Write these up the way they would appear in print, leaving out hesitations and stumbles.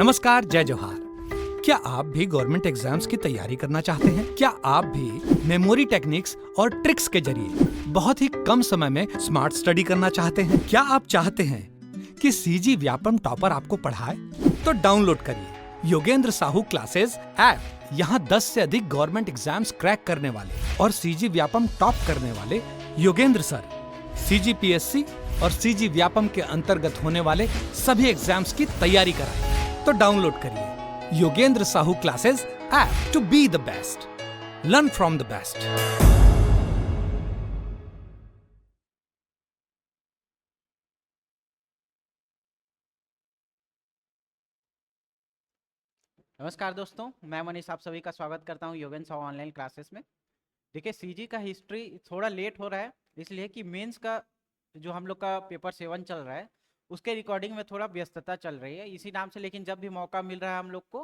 नमस्कार, जय जोहार। क्या आप भी गवर्नमेंट एग्जाम्स की तैयारी करना चाहते हैं? क्या आप भी मेमोरी टेक्निक्स और ट्रिक्स के जरिए बहुत ही कम समय में स्मार्ट स्टडी करना चाहते हैं? क्या आप चाहते हैं कि सीजी व्यापम टॉपर आपको पढ़ाए? तो डाउनलोड करिए योगेंद्र साहू क्लासेस ऐप। यहाँ 10 से अधिक गवर्नमेंट एग्जाम्स क्रैक करने वाले और सीजी व्यापम टॉप करने वाले योगेंद्र सर सीजीपीएससी और सीजी व्यापम के अंतर्गत होने वाले सभी एग्जाम्स की तैयारी कराएं। तो डाउनलोड करिए Yogendra Sahu classes app to be the best, learn from the best. नमस्कार दोस्तों, मैं मनीष आप सभी का स्वागत करता हूं योगेंद्र साहू ऑनलाइन क्लासेस में। देखिए, सीजी का हिस्ट्री थोड़ा लेट हो रहा है, इसलिए कि मेंस का जो हम लोग का पेपर 7 चल रहा है उसके रिकॉर्डिंग में थोड़ा व्यस्तता चल रही है, इसी नाम से। लेकिन जब भी मौका मिल रहा है हम लोग को,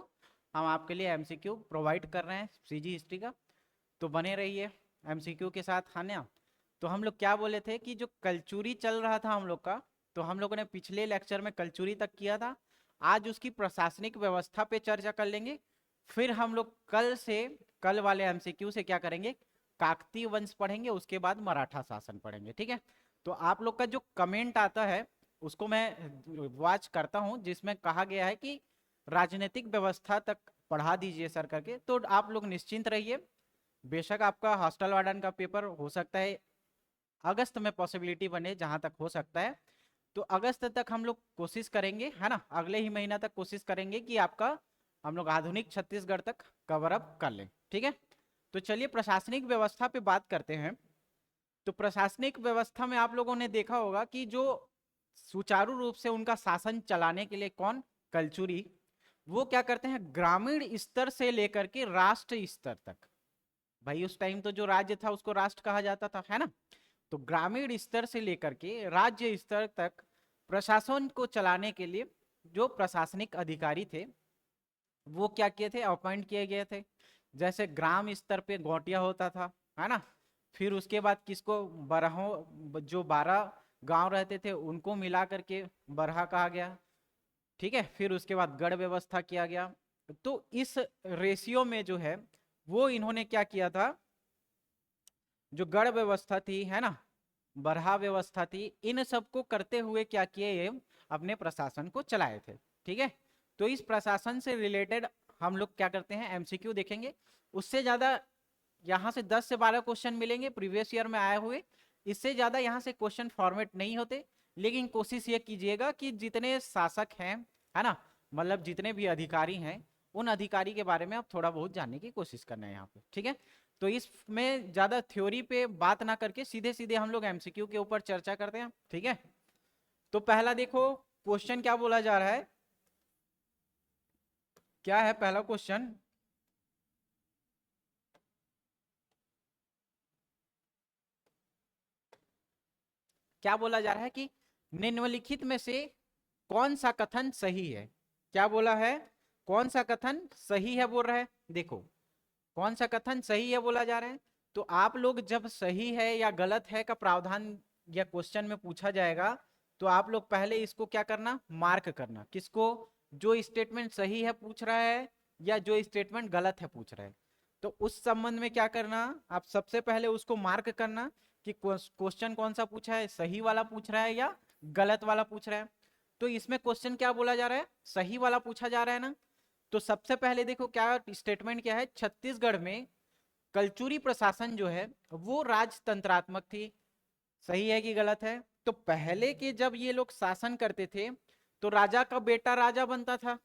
हम आपके लिए एमसीक्यू प्रोवाइड कर रहे हैं सीजी हिस्ट्री का, तो बने रहिए एमसीक्यू के साथ। हाँ ना, तो हम लोग क्या बोले थे कि जो कलचुरी चल रहा था हम लोग का, तो हम लोगों ने पिछले लेक्चर में कलचुरी तक किया था। आज उसकी प्रशासनिक व्यवस्था पे चर्चा कर लेंगे। फिर हम लोग कल वाले एमसीक्यू से क्या करेंगे, काकतीय वंश पढ़ेंगे, उसके बाद मराठा शासन पढ़ेंगे। ठीक है, तो आप लोग का जो कमेंट आता है उसको मैं वॉच करता हूं, जिसमें कहा गया है कि राजनीतिक व्यवस्था तक पढ़ा दीजिए सर करके। तो आप लोग निश्चिंत रहिए, बेशक आपका हॉस्टल वार्डन का पेपर हो सकता है अगस्त में पॉसिबिलिटी बने, जहां तक हो सकता है। तो अगस्त तक हम लोग कोशिश करेंगे, है ना, अगले ही महीना तक कोशिश करेंगे कि आपका हम लोग आधुनिक छत्तीसगढ़ तक कवर अप कर लें। ठीक है, तो चलिए प्रशासनिक व्यवस्था पे बात करते हैं। तो प्रशासनिक व्यवस्था में आप लोगों ने देखा होगा कि जो सुचारू रूप से उनका शासन चलाने के लिए कौन, कलचुरी, वो क्या करते हैं, ग्रामीण स्तर से लेकर के राष्ट्र स्तर तक। भाई उस टाइम तो जो राज्य था उसको राष्ट्र कहा जाता था, है ना। तो ग्रामीण स्तर से लेकर के राज्य स्तर तक प्रशासन को चलाने के लिए जो प्रशासनिक अधिकारी थे वो क्या किए थे, अपॉइंट किए गए थे। जैसे ग्राम स्तर पे गोटिया होता था, है ना। फिर उसके बाद किसको, बरहों, जो 12 गांव रहते थे उनको मिला करके बरहा कहा गया। ठीक है, फिर उसके बाद गढ़ व्यवस्था किया गया। तो इस रेशियो में जो है वो इन्होंने क्या किया था, जो गढ़ व्यवस्था थी, है ना, बरहा व्यवस्था थी, इन सबको करते हुए क्या किए, ये अपने प्रशासन को चलाए थे। ठीक है, तो इस प्रशासन से रिलेटेड हम लोग क्या करते हैं, एमसीक्यू देखेंगे। उससे ज्यादा यहाँ से 10 से 12 क्वेश्चन मिलेंगे प्रीवियस ईयर में आए हुए, इससे ज्यादा यहाँ से क्वेश्चन फॉर्मेट नहीं होते। लेकिन कोशिश ये कीजिएगा कि जितने शासक हैं, है ना, मतलब जितने भी अधिकारी हैं, उन अधिकारी के बारे में आप थोड़ा बहुत जानने की कोशिश करना है यहाँ पे। ठीक है, तो इसमें ज्यादा थ्योरी पे बात ना करके सीधे सीधे हम लोग एमसीक्यू के ऊपर चर्चा करते हैं। ठीक है, तो पहला देखो क्वेश्चन क्या बोला जा रहा है, क्या है पहला क्वेश्चन। क्या बोला जा रहा है कि निम्नलिखित में से कौन सा कथन सही है। क्या बोला है, कौन सा कथन सही है बोल रहा है। देखो कौन सा कथन सही है बोला जा रहा है। तो आप लोग जब सही है या गलत है का प्रावधान या क्वेश्चन में पूछा जाएगा, तो आप लोग पहले इसको क्या करना, मार्क करना। किसको, जो स्टेटमेंट सही है पूछ रहा है या जो स्टेटमेंट गलत है पूछ रहा है। तो उस संबंध में क्या करना, आप सबसे पहले उसको मार्क करना कि क्वेश्चन कौन सा पूछा है, सही वाला पूछ रहा है या गलत वाला पूछ रहा है। तो इसमें क्वेश्चन क्या बोला जा रहा है, सही वाला पूछा जा रहा है ना। तो सबसे पहले देखो क्या स्टेटमेंट क्या है, छत्तीसगढ़ में कलचुरी प्रशासन जो है वो राजतंत्रात्मक थी। सही है कि गलत है। तो पहले के जब ये लोग शासन करते थे तो राजा का बेटा राजा बनता था,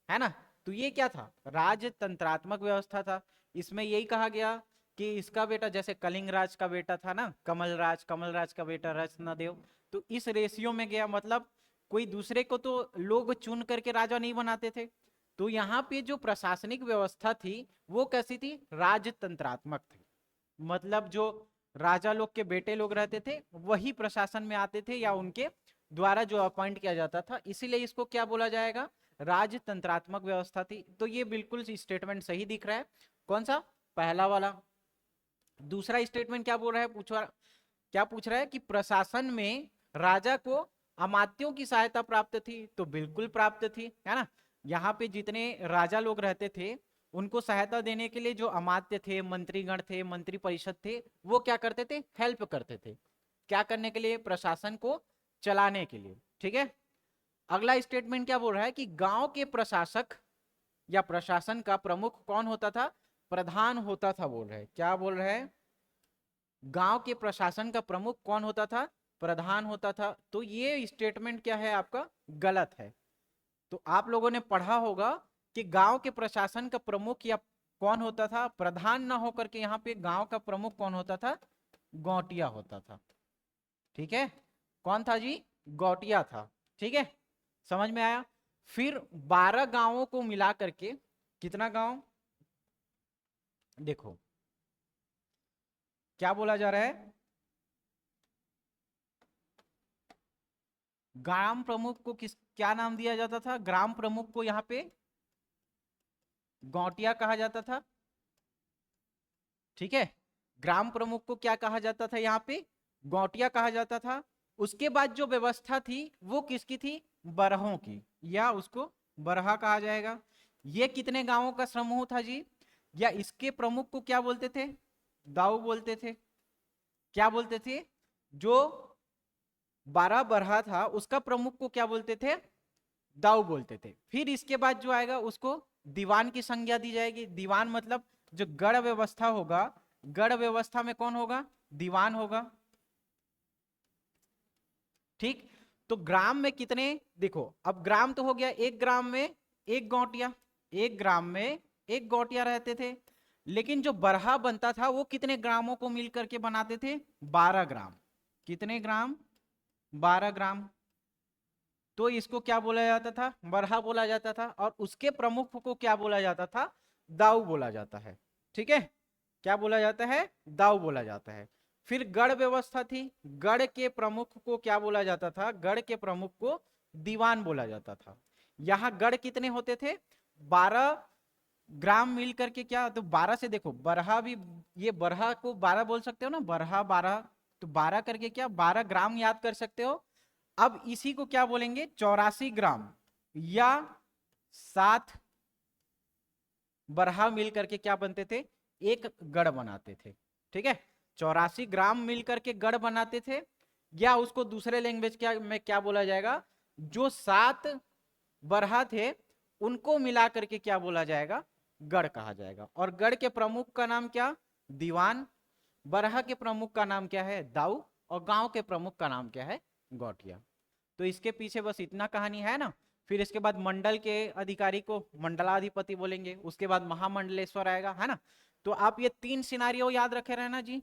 है ना। तो ये क्या था, राजतंत्रात्मक व्यवस्था था। इसमें यही कहा गया कि इसका बेटा, जैसे कलिंग राज का बेटा था ना कमल राज का बेटा रत्नदेव, तो इस रेशियो में गया। मतलब कोई दूसरे को तो लोग चुन करके राजा नहीं बनाते थे। तो यहाँ पे जो प्रशासनिक व्यवस्था थी वो कैसी थी, राजतंत्रात्मक थी। मतलब जो राजा लोग के बेटे लोग रहते थे वही प्रशासन में आते थे या उनके द्वारा जो अपॉइंट किया जाता था, इसीलिए इसको क्या बोला जाएगा, राजतंत्रात्मक व्यवस्था थी। तो ये बिल्कुल स्टेटमेंट सही दिख रहा है। कौन सा, पहला वाला। दूसरा स्टेटमेंट क्या बोल रहा है, क्या पूछ रहा है कि प्रशासन में राजा को अमात्यों की सहायता प्राप्त थी। तो बिल्कुल प्राप्त थी, है ना। यहाँ पे जितने राजा लोग रहते थे उनको सहायता देने के लिए जो अमात्य थे, मंत्रीगण थे, मंत्री परिषद थे, वो क्या करते थे, हेल्प करते थे। क्या करने के लिए, प्रशासन को चलाने के लिए। ठीक है, अगला स्टेटमेंट क्या बोल रहा है कि गांव के प्रशासक या प्रशासन का प्रमुख कौन होता था, प्रधान होता था, बोल रहे हैं। क्या बोल रहे हैं, गांव के प्रशासन का प्रमुख कौन होता था, प्रधान होता था। तो ये स्टेटमेंट क्या है आपका, गलत है। तो आप लोगों ने पढ़ा होगा कि गांव के प्रशासन का प्रमुख या कौन होता था, प्रधान ना होकर के यहाँ पे गांव का प्रमुख कौन होता था, गौटिया होता था। ठीक है, कौन था जी, गौटिया था। ठीक है, समझ में आया। फिर 12 गांवों को मिला करके, कितना गांव, देखो क्या बोला जा रहा है, ग्राम प्रमुख को किस क्या नाम दिया जाता था, ग्राम प्रमुख को यहाँ पे गौटिया कहा जाता था। ठीक है, ग्राम प्रमुख को क्या कहा जाता था, यहाँ पे गौटिया कहा जाता था। उसके बाद जो व्यवस्था थी वो किसकी थी, बरहों की, या उसको बरहा कहा जाएगा। ये कितने गांवों का समूह था जी, या इसके प्रमुख को क्या बोलते थे, दाऊ बोलते थे। क्या बोलते थे, जो 12 बरहा था उसका प्रमुख को क्या बोलते थे, दाऊ बोलते थे। फिर इसके बाद जो आएगा उसको दीवान की संज्ञा दी जाएगी। दीवान मतलब जो गढ़ व्यवस्था होगा, गढ़ व्यवस्था में कौन होगा, दीवान होगा। ठीक, तो ग्राम में कितने, देखो अब ग्राम तो हो गया, एक ग्राम में एक गौटिया, एक ग्राम में एक गौटिया रहते थे। लेकिन जो बरहा बनता था वो कितने ग्रामों को मिल करके बनाते थे, 12 ग्राम। कितने ग्राम, 12 ग्राम। तो इसको क्या बोला जाता था, बरहा बोला जाता था। और उसके प्रमुख को क्या बोला जाता था, दाऊ बोला जाता है। ठीक है, क्या बोला जाता है, दाऊ बोला जाता है। फिर गढ़ व्यवस्था थी, गढ़ के प्रमुख को क्या बोला जाता था, गढ़ के प्रमुख को दीवान बोला जाता था। यहाँ गढ़ कितने होते थे, 12 ग्राम मिल करके, क्या तो 12 से देखो बरहा भी, ये बरहा को 12 बोल सकते हो ना, बरहा 12, तो 12 करके क्या 12 ग्राम याद कर सकते हो। अब इसी को क्या बोलेंगे, 84 ग्राम, या 7 बरहा मिल करके क्या बनते थे, एक गढ़ बनाते थे। ठीक है, 84 ग्राम मिल करके गढ़ बनाते थे। या उसको दूसरे लैंग्वेज क्या में क्या बोला जाएगा, जो 7 बरहा थे उनको मिला करके क्या बोला जाएगा, गढ़ कहा जाएगा। और गढ़ के प्रमुख का नाम क्या, दीवान। बरहा के प्रमुख का नाम क्या है, दाऊ। और गांव के प्रमुख का नाम क्या है, गौटिया। तो इसके पीछे बस इतना कहानी है ना। फिर इसके बाद मंडल के अधिकारी को मंडलाधिपति बोलेंगे, उसके बाद महामंडलेश्वर आएगा, है ना। तो आप ये 3 सिनारियो याद रखे रहना जी।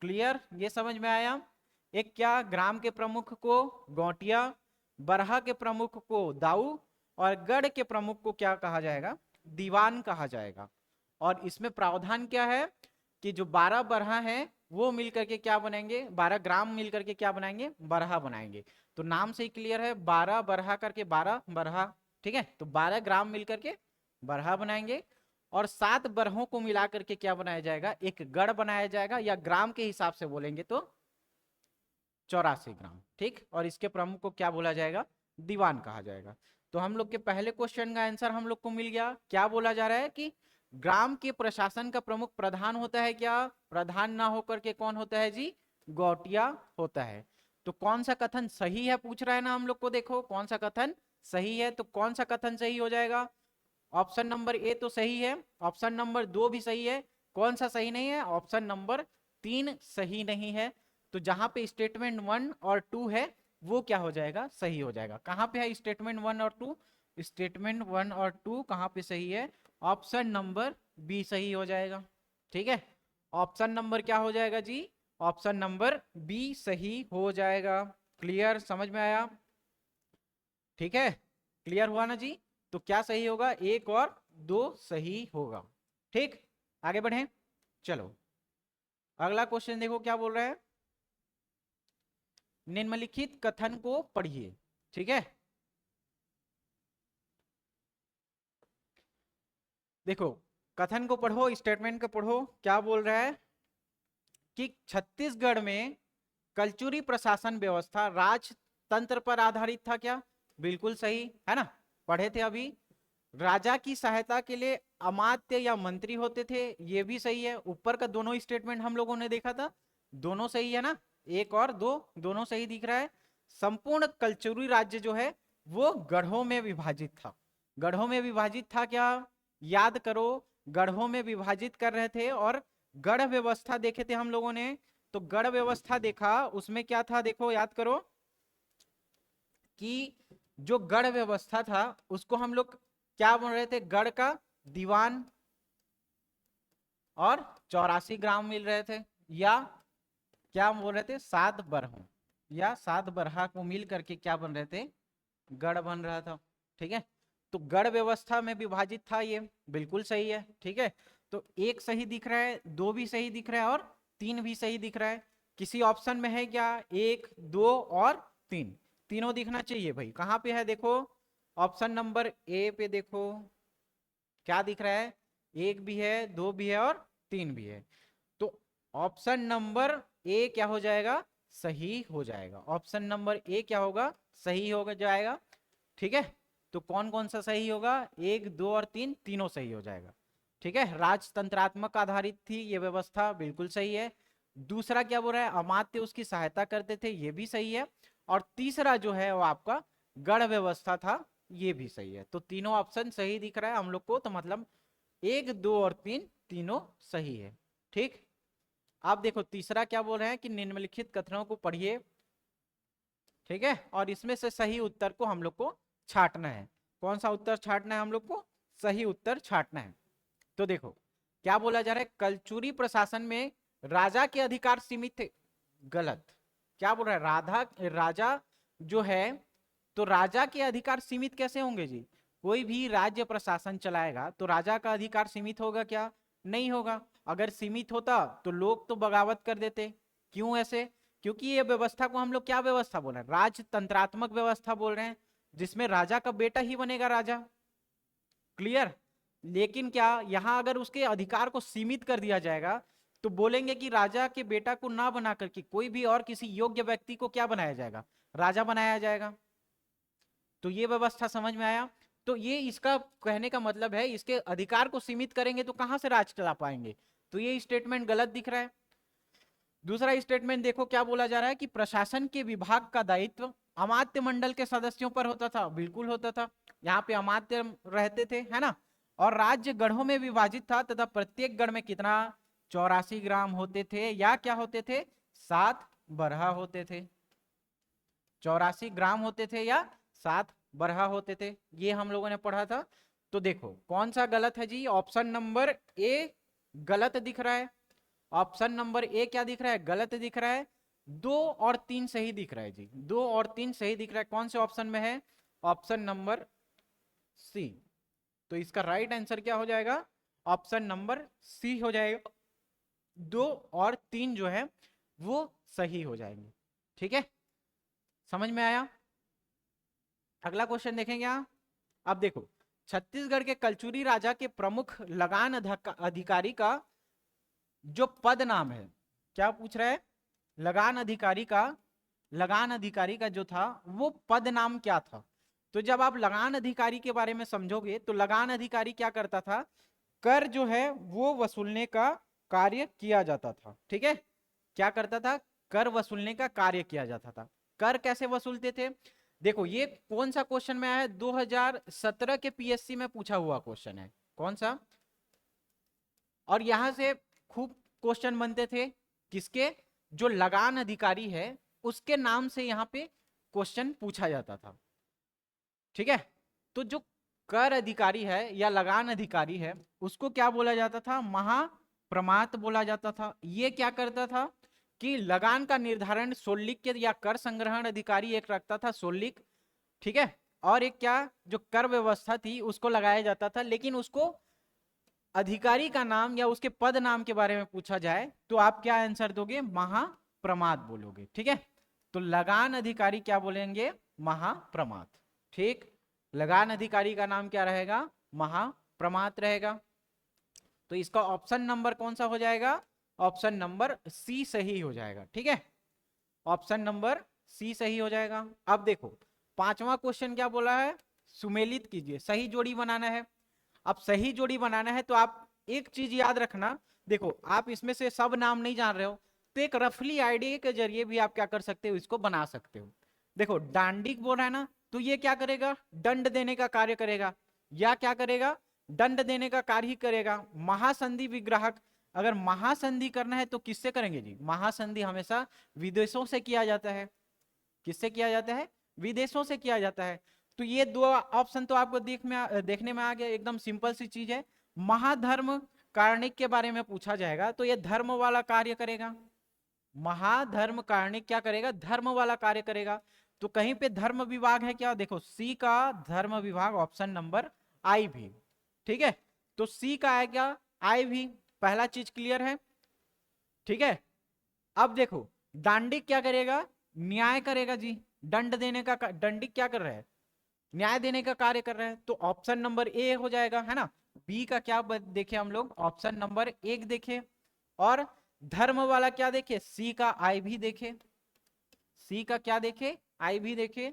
क्लियर, ये समझ में आया। एक क्या, ग्राम के प्रमुख को गौटिया, बरहा के प्रमुख को दाऊ, और गढ़ के प्रमुख को क्या कहा जाएगा, दीवान कहा जाएगा। और इसमें प्रावधान क्या है कि जो 12 बरहा है वो मिलकर के क्या बनाएंगे, 12 ग्राम मिलकर के क्या बनाएंगे, बरहा बनाएंगे। तो नाम से ही क्लियर है, 12 बरहा करके 12 बरहा। ठीक है, तो 12 ग्राम मिलकर के बरहा बनाएंगे। और 7 बरहों को मिला करके क्या बनाया जाएगा, एक गढ़ बनाया जाएगा, या ग्राम के हिसाब से बोलेंगे तो 84 ग्राम। ठीक, और इसके प्रमुख को क्या बोला जाएगा, दीवान कहा जाएगा। तो हम लोग के पहले क्वेश्चन का आंसर हम लोग को मिल गया। क्या बोला जा रहा है कि ग्राम के प्रशासन का प्रमुख प्रधान होता है, क्या प्रधान ना होकर के कौन होता है जी, गौटिया होता है। तो कौन सा कथन सही है पूछ रहा है ना हम लोग को, देखो कौन सा कथन सही है। तो कौन सा कथन सही हो जाएगा, ऑप्शन नंबर ए तो सही है, ऑप्शन नंबर 2 भी सही है। कौन सा सही नहीं है, ऑप्शन नंबर 3 सही नहीं है। तो जहां पे स्टेटमेंट 1 और 2 है वो क्या हो जाएगा, सही हो जाएगा। कहां पे है स्टेटमेंट 1 और 2, स्टेटमेंट 1 और 2 कहां पे सही है, ऑप्शन नंबर बी सही हो जाएगा। ठीक है, ऑप्शन नंबर क्या हो जाएगा जी, ऑप्शन नंबर बी सही हो जाएगा। क्लियर, समझ में आया। ठीक है, क्लियर हुआ ना जी। तो क्या सही होगा, 1 और 2 सही होगा। ठीक, आगे बढ़े, चलो अगला क्वेश्चन देखो क्या बोल रहा है, निम्नलिखित कथन को पढ़िए। ठीक है, देखो कथन को पढ़ो, स्टेटमेंट को पढ़ो। क्या बोल रहा है कि छत्तीसगढ़ में कलचुरी प्रशासन व्यवस्था राजतंत्र पर आधारित था, क्या बिल्कुल सही है ना, पढ़े थे अभी। राजा की सहायता के लिए अमात्य या मंत्री होते थे, ये भी सही है। ऊपर का दोनों स्टेटमेंट हम लोगों ने देखा था, दोनों सही है ना, एक और दो दोनों सही दिख रहा है। संपूर्ण कलचुरी राज्य जो है वो गढ़ों में विभाजित था। गढ़ों में विभाजित था क्या, याद करो, गढ़ों में विभाजित कर रहे थे। और गढ़ व्यवस्था देखे थे हम लोगों ने, तो गढ़ व्यवस्था देखा, उसमें क्या था देखो, याद करो कि जो गढ़ व्यवस्था था उसको हम लोग क्या बोल रहे थे, गढ़ का दीवान और 84 ग्राम मिल रहे थे, या क्या बोल रहे थे, 7 बरहों या 7 बरहा को मिल करके क्या बन रहे थे, गढ़ बन रहा था। ठीक है, तो गढ़ व्यवस्था में विभाजित था, ये बिल्कुल सही है। ठीक है, तो एक सही दिख रहा है, दो भी सही दिख रहा है और तीन भी सही दिख रहा है। किसी ऑप्शन में है क्या, एक, दो और तीन, तीनों दिखना चाहिए भाई। कहाँ पे है देखो, ऑप्शन नंबर ए पे देखो क्या दिख रहा है, एक भी है, दो भी है और तीन भी है। तो ऑप्शन नंबर ए क्या हो जाएगा, सही हो जाएगा। ऑप्शन नंबर ए क्या होगा, सही होगा जाएगा। ठीक है, तो कौन कौन सा सही होगा, एक, दो और तीन, तीनों सही हो जाएगा। ठीक है, राजतंत्रात्मक आधारित थी ये व्यवस्था, बिल्कुल सही है। दूसरा क्या बोल रहा है, अमात्य उसकी सहायता करते थे, ये भी सही है। और तीसरा जो है वो आपका गढ़ व्यवस्था था, ये भी सही है। तो तीनों ऑप्शन सही दिख रहा है हम लोग को, तो मतलब एक, दो और तीन तीनों सही है। ठीक, आप देखो तीसरा क्या बोल रहे हैं कि निम्नलिखित कथनों को पढ़िए। ठीक है, और इसमें से सही उत्तर को हम लोग को छांटना है। कौन सा उत्तर छांटना है हम लोग को, सही उत्तर छांटना है। तो देखो क्या बोला जा रहा है, कलचुरी प्रशासन में राजा के अधिकार सीमित थे, गलत। क्या बोल रहा है, राजा जो है, तो राजा के अधिकार सीमित कैसे होंगे जी, कोई भी राज्य प्रशासन चलाएगा तो राजा का अधिकार सीमित होगा क्या, नहीं होगा। अगर सीमित होता तो लोग तो बगावत कर देते। क्यों ऐसे, क्योंकि ये व्यवस्था को हम लोग क्या व्यवस्था बोल रहे हैं, राजतंत्रात्मक व्यवस्था बोल रहे हैं, जिसमें राजा का बेटा ही बनेगा राजा। क्लियर, लेकिन क्या यहां अगर उसके अधिकार को सीमित कर दिया जाएगा तो बोलेंगे कि राजा के बेटा को ना बना करके कोई भी और किसी योग्य व्यक्ति को क्या बनाया जाएगा, राजा बनाया जाएगा। तो ये व्यवस्था समझ में आया। तो ये इसका कहने का मतलब है, इसके अधिकार को सीमित करेंगे तो कहां से राज चला पाएंगे, तो ये स्टेटमेंट गलत दिख रहा है। दूसरा स्टेटमेंट देखो क्या बोला जा रहा है कि प्रशासन के विभाग का दायित्व अमात्य मंडल के सदस्यों पर होता था, बिल्कुल होता था, यहाँ पे अमात्य रहते थे, है ना। और राज्य गढ़ों में विभाजित था तथा प्रत्येक गढ़ में कितना, 84 ग्राम होते थे, या क्या होते थे, 7 बरहा होते थे। 84 ग्राम होते थे या 7 बरहा होते थे, ये हम लोगों ने पढ़ा था। तो देखो कौन सा गलत है जी, ऑप्शन नंबर ए गलत दिख रहा है। ऑप्शन नंबर ए क्या दिख रहा है, गलत दिख रहा है। 2 और 3 सही दिख रहा है जी, 2 और 3 सही दिख रहा है। कौन से ऑप्शन में है, ऑप्शन नंबर सी। तो इसका राइट आंसर क्या हो जाएगा, ऑप्शन नंबर सी हो जाएगा। 2 और 3 जो है वो सही हो जाएंगे। ठीक है, समझ में आया। अगला क्वेश्चन देखेंगे यहाँ। अब देखो छत्तीसगढ़ के कलचुरी राजा के प्रमुख लगान अधिकारी का जो पद नाम है, क्या पूछ रहा है, लगान अधिकारी का जो था वो पद नाम क्या था। तो जब आप लगान अधिकारी के बारे में समझोगे तो लगान अधिकारी क्या करता था, कर जो है वो वसूलने का कार्य किया जाता था। ठीक है, क्या करता था, कर वसूलने का कार्य किया जाता था। कर कैसे वसूलते थे, देखो ये कौन सा क्वेश्चन में आया है, 2017 के पीएससी में पूछा हुआ क्वेश्चन है, कौन सा। और यहां से खूब क्वेश्चन बनते थे, किसके, जो लगान अधिकारी है उसके नाम से यहां पे क्वेश्चन पूछा जाता था। ठीक है, तो जो कर अधिकारी है या लगान अधिकारी है उसको क्या बोला जाता था, महाप्रमात बोला जाता था। ये क्या करता था कि लगान का निर्धारण सोल्लिक के या कर संग्रहण अधिकारी एक रखता था, सोल्लिक। ठीक है, और एक क्या, जो कर व्यवस्था थी उसको लगाया जाता था। लेकिन उसको अधिकारी का नाम या उसके पद नाम के बारे में पूछा जाए तो आप क्या आंसर दोगे, महाप्रमात बोलोगे। ठीक है, तो लगान अधिकारी क्या बोलेंगे, महाप्रमात। ठीक, लगान अधिकारी का नाम क्या रहेगा, महाप्रमात रहेगा। तो इसका ऑप्शन नंबर कौन सा हो जाएगा, ऑप्शन नंबर सी सही हो जाएगा। ठीक है, ऑप्शन नंबर सी सही हो जाएगा। अब देखो पांचवा क्वेश्चन क्या बोला है, सुमेलित कीजिए, सही जोड़ी बनाना है। अब सही जोड़ी बनाना है तो आप एक चीज याद रखना, देखो आप इसमें से सब नाम नहीं जान रहे हो तो एक रफली आइडिया के जरिए भी आप क्या कर सकते हो, इसको बना सकते हो। देखो डांडिक बोल रहा है ना, तो ये क्या करेगा, दंड देने का कार्य करेगा, या क्या करेगा, दंड देने का कार्य ही करेगा। महासंधि विग्राहक, अगर महासंधि करना है तो किससे करेंगे जी, महासंधि हमेशा विदेशों से किया जाता है। किससे किया जाता है, विदेशों से किया जाता है। तो ये दो ऑप्शन तो आपको देखने में आ गया, एकदम सिंपल सी चीज है। महाधर्म कार्णिक के बारे में पूछा जाएगा तो ये धर्म वाला कार्य करेगा। महाधर्म कार्णिक क्या करेगा, धर्म वाला कार्य करेगा। तो कहीं पे धर्म विभाग है क्या, देखो सी का धर्म विभाग ऑप्शन नंबर आई भी, ठीक है। तो सी का है क्या, आई भी, पहला चीज क्लियर है, ठीक है। अब देखो दांडिक क्या करेगा, न्याय करेगा जी, दंड देने का, दंडिक क्या कर रहा है, न्याय देने का कार्य कर रहा है। तो ऑप्शन नंबर ए हो जाएगा, है ना। बी का क्या देखे हम लोग, ऑप्शन नंबर एक देखे, और धर्म वाला क्या देखे, सी का आई भी देखे, सी का क्या देखे, आई भी देखे।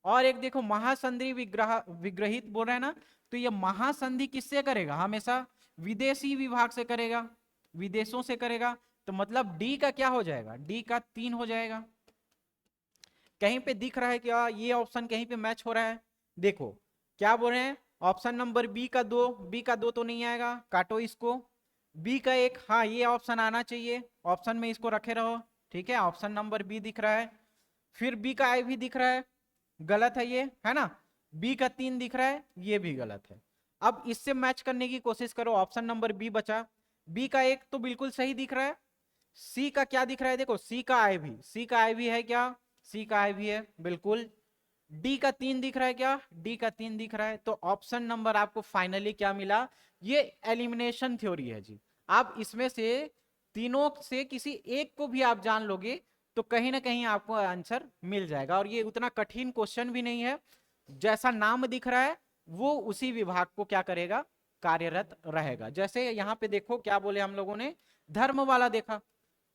और एक देखो महासंधि विग्रहित बोल रहा है ना, तो ये महासंधि किससे करेगा, हमेशा विदेशी विभाग से करेगा, विदेशों से करेगा। तो मतलब डी का क्या हो जाएगा, डी का 3 हो जाएगा। कहीं पे दिख रहा है क्या, ये ऑप्शन कहीं पे मैच हो रहा है, देखो क्या बोल रहे हैं, ऑप्शन नंबर बी का 2, बी का 2 तो नहीं आएगा, काटो इसको। बी का 1, हाँ ये ऑप्शन आना चाहिए, ऑप्शन में इसको रखे रहो, ठीक है। ऑप्शन नंबर बी दिख रहा है, फिर बी का आई भी दिख रहा है, गलत है ये, है ना। बी का 3 दिख रहा है, ये भी गलत है। अब इससे मैच करने की कोशिश करो, ऑप्शन नंबर बी बचा। बी का 1 तो बिल्कुल सही दिख रहा है। सी का क्या दिख रहा है, देखो सी का आई भी, सी का आई भी है क्या, सी का आई भी है बिल्कुल। डी का 3 दिख रहा है क्या, डी का 3 दिख रहा है। तो ऑप्शन नंबर आपको फाइनली क्या मिला, ये एलिमिनेशन थ्योरी है जी। आप इसमें से तीनों से किसी एक को भी आप जान लोगे तो कहीं ना कहीं आपको आंसर मिल जाएगा। और ये उतना कठिन क्वेश्चन भी नहीं है, जैसा नाम दिख रहा है वो उसी विभाग को क्या करेगा, कार्यरत रहेगा। जैसे यहाँ पे देखो क्या बोले हम लोगों ने, धर्म वाला देखा,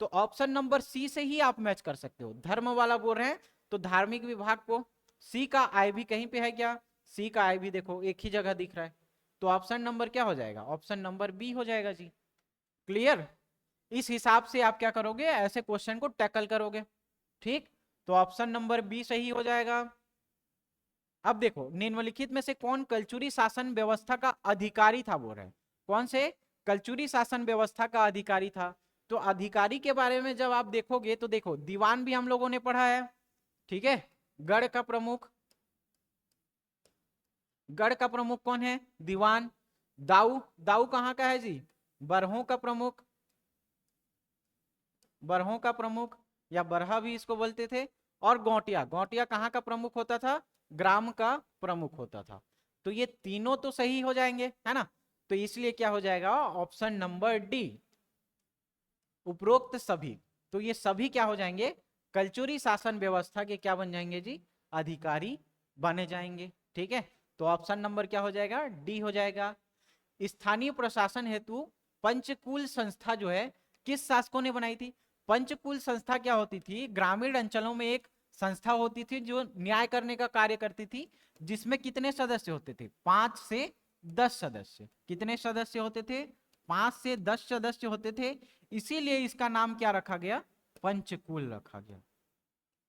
तो ऑप्शन नंबर सी से ही आप मैच कर सकते हो। धर्म वाला बोल रहे हैं तो धार्मिक विभाग को, सी का आई भी कहीं पे है क्या, सी का आई भी देखो एक ही जगह दिख रहा है। तो ऑप्शन नंबर क्या हो जाएगा, ऑप्शन नंबर बी हो जाएगा जी। क्लियर, इस हिसाब से आप क्या करोगे, ऐसे क्वेश्चन को टैकल करोगे, ठीक। तो ऑप्शन नंबर बी सही हो जाएगा। अब देखो निम्नलिखित में से कौन कलचुरी शासन व्यवस्था का अधिकारी था, बोल रहे हैं कौन से कलचुरी शासन व्यवस्था का अधिकारी था। तो अधिकारी के बारे में जब आप देखोगे तो देखो दीवान भी हम लोगों ने पढ़ा है, ठीक है। गढ़ का प्रमुख, गढ़ का प्रमुख कौन है, दीवान। दाऊ, दाऊ कहाँ का है जी, बरहों का प्रमुख, बरहों का प्रमुख या बरहा भी इसको बोलते थे। और गौटिया, गौटिया कहाँ का प्रमुख होता था, ग्राम का प्रमुख होता था। तो ये तीनों तो सही हो जाएंगे, है ना। तो इसलिए क्या हो जाएगा, ऑप्शन नंबर डी, उपरोक्त सभी। तो ये सभी क्या हो जाएंगे, कलचुरी शासन व्यवस्था के क्या बन जाएंगे जी, अधिकारी बने जाएंगे, ठीक है। तो ऑप्शन नंबर क्या हो जाएगा, डी हो जाएगा। स्थानीय प्रशासन हेतु पंचकुल संस्था जो है किस शासकों ने बनाई थी। पंचकुल संस्था क्या होती थी, ग्रामीण अंचलों में एक संस्था होती थी जो न्याय करने का कार्य करती थी, जिसमें कितने सदस्य होते थे, 5 से 10 सदस्य। कितने सदस्य होते थे, 5 से 10 सदस्य होते थे। इसीलिए इसका नाम क्या रखा गया, पंचकुल रखा गया।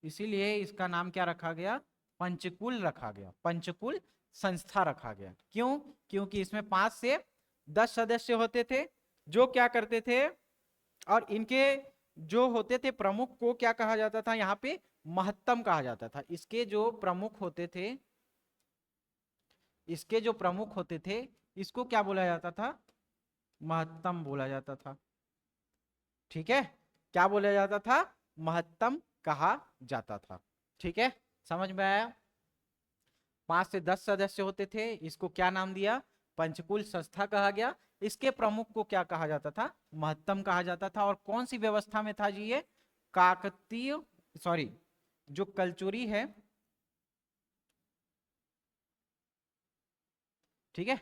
इसीलिए इसका नाम क्या रखा गया, पंचकुल रखा गया, पंचकुल संस्था रखा गया। क्यों, क्योंकि इसमें 5 से 10 सदस्य होते थे जो क्या करते थे, और इनके जो होते थे प्रमुख को क्या कहा जाता था, यहाँ पे महत्तम कहा जाता था। इसके जो प्रमुख होते थे, इसके जो प्रमुख होते थे इसको क्या बोला जाता था, महत्तम बोला जाता था, ठीक है। क्या बोला जाता था, महत्तम कहा जाता था, ठीक है। समझ में आया। 5 से 10 सदस्य होते थे, इसको क्या नाम दिया, पंचकुल संस्था कहा गया। इसके प्रमुख को क्या कहा जाता था, महत्तम कहा जाता था। और कौन सी व्यवस्था में था जी ये, काकतीय, सॉरी जो कलचुरी है, ठीक है।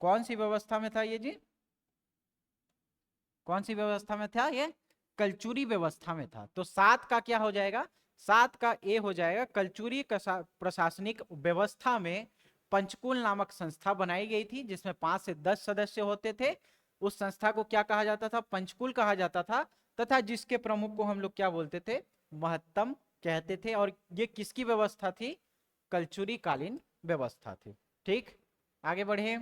कौन सी व्यवस्था में था ये जी, कौन सी व्यवस्था में था ये, कलचुरी व्यवस्था में था। तो 7 का क्या हो जाएगा, 7 का ए हो जाएगा, कलचुरी प्रशासनिक व्यवस्था में पंचकुल नामक संस्था बनाई गई थी जिसमें 5 से 10 सदस्य होते थे। उस संस्था को क्या कहा जाता था? पंचकुल कहा जाता था। तथा जिसके प्रमुख को हम लोग क्या बोलते थे? महत्तम कहते थे। और ये किसकी व्यवस्था थी? कलचुरी कालीन व्यवस्था थी। ठीक, आगे बढ़े।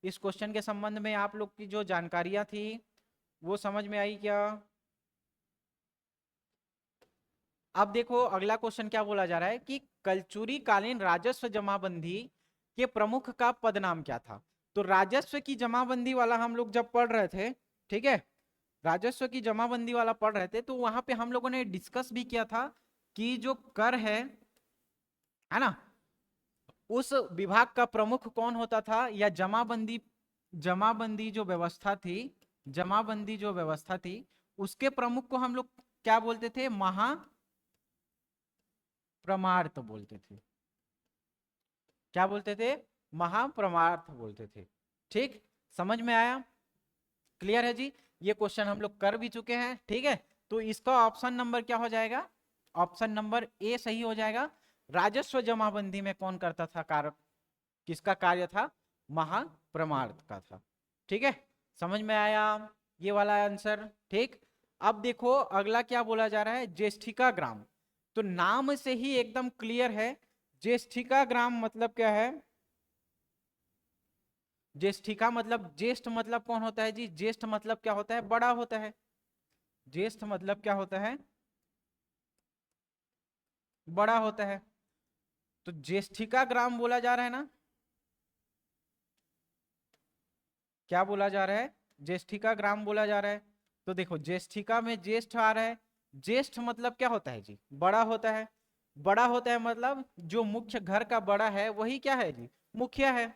इस क्वेश्चन के संबंध में आप लोग की जो जानकारियां थी वो समझ में आई क्या? अब देखो अगला क्वेश्चन क्या बोला जा रहा है कि कलचुरी कालीन राजस्व जमाबंदी के प्रमुख का पद नाम क्या था? तो राजस्व की जमाबंदी वाला हम लोग जब पढ़ रहे थे, ठीक है, राजस्व की जमाबंदी वाला पढ़ रहे थे, तो वहां पे हम लोगों ने डिस्कस भी किया था कि जो कर है ना, उस विभाग का प्रमुख कौन होता था, या जमाबंदी जो व्यवस्था थी, जमाबंदी जो व्यवस्था थी उसके प्रमुख को हम लोग क्या बोलते थे? महाप्रमार्थ बोलते थे। क्या बोलते थे? महाप्रमार्थ बोलते थे। ठीक, समझ में आया? क्लियर है जी? ये क्वेश्चन हम लोग कर भी चुके हैं। ठीक है, तो इसका ऑप्शन नंबर क्या हो जाएगा? ऑप्शन नंबर ए सही हो जाएगा। राजस्व जमाबंदी में कौन करता था कार्य? किसका कार्य था? महाप्रमार्थ का था। ठीक है, समझ में आया ये वाला आंसर? ठीक, अब देखो अगला क्या बोला जा रहा है? ज्येष्ठिका ग्राम। तो नाम से ही एकदम क्लियर है, ज्येष्ठिका ग्राम मतलब क्या है? ज्येष्ठिका मतलब, ज्येष्ठ मतलब कौन होता है जी? ज्येष्ठ मतलब क्या होता है? बड़ा होता है। ज्येष्ठ मतलब क्या होता है? बड़ा होता है। तो ज्येष्ठिका ग्राम बोला जा रहा है ना? क्या बोला जा रहा है? ज्येष्ठिका ग्राम बोला जा रहा है। तो देखो ज्येष्ठिका में ज्येष्ठ आ रहा है। ज्येष्ठ मतलब क्या होता है जी? बड़ा होता है। बड़ा होता है मतलब जो मुख्य घर का बड़ा है वही क्या है जी? मुखिया है।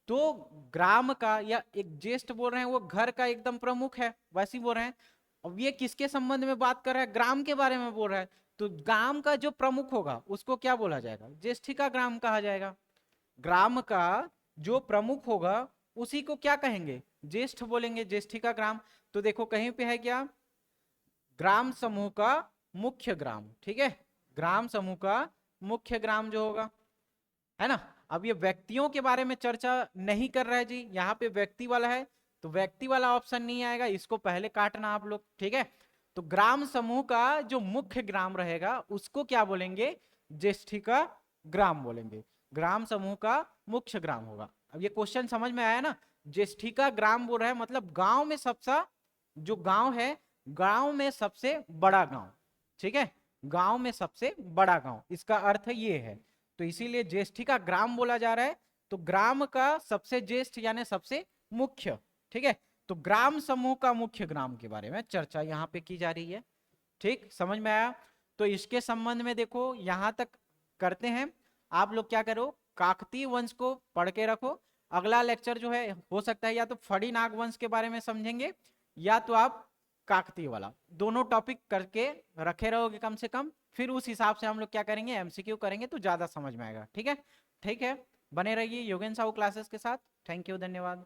तो ग्राम का, या एक ज्येष्ठ बोल रहे हैं वो घर का एकदम प्रमुख है, वैसे ही बोल रहे हैं। अब ये किसके संबंध में बात कर रहा है? ग्राम के बारे में बोल रहा है। तो ग्राम का जो प्रमुख होगा उसको क्या बोला जाएगा? ज्येष्ठिका ग्राम कहा जाएगा। ग्राम का जो प्रमुख होगा उसी को क्या कहेंगे? ज्येष्ठ बोलेंगे, ज्येष्ठिका ग्राम। तो देखो कहीं पे है क्या? ग्राम समूह का मुख्य ग्राम। ठीक है, ग्राम समूह का मुख्य ग्राम जो होगा, है ना। अब ये व्यक्तियों के बारे में चर्चा नहीं कर रहा है जी, यहाँ पे व्यक्ति वाला है, तो व्यक्ति वाला ऑप्शन नहीं आएगा, इसको पहले काटना आप लोग। ठीक है, तो ग्राम समूह का जो मुख्य ग्राम रहेगा उसको क्या बोलेंगे? ज्येष्ठिका ग्राम बोलेंगे। ग्राम समूह का मुख्य ग्राम होगा। अब ये क्वेश्चन समझ में आया ना? ज्येष्ठिका ग्राम बोल रहा है मतलब गांव में सबसा, जो गांव है, गांव में सबसे बड़ा गांव। ठीक है, गांव में सबसे बड़ा गांव, इसका अर्थ ये है। तो इसीलिए ज्येष्ठिका ग्राम बोला जा रहा है। तो ग्राम का सबसे ज्येष्ठ यानी सबसे मुख्य। ठीक है, तो ग्राम समूह का मुख्य ग्राम के बारे में चर्चा यहाँ पे की जा रही है। ठीक, समझ में आया? तो इसके संबंध में देखो यहां तक करते हैं। आप लोग क्या करो, काकतीय वंश को पढ़ के रखो। अगला लेक्चर जो है हो सकता है या तो फड़ी नाग वंश के बारे में समझेंगे, या तो आप काकतीय वाला, दोनों टॉपिक करके रखे रहोगे कम से कम। फिर उस हिसाब से हम लोग क्या करेंगे? एमसीक्यू करेंगे तो ज्यादा समझ में आएगा। ठीक है, ठीक है, बने रहिए योगेन साहू क्लासेस के साथ। थैंक यू, धन्यवाद।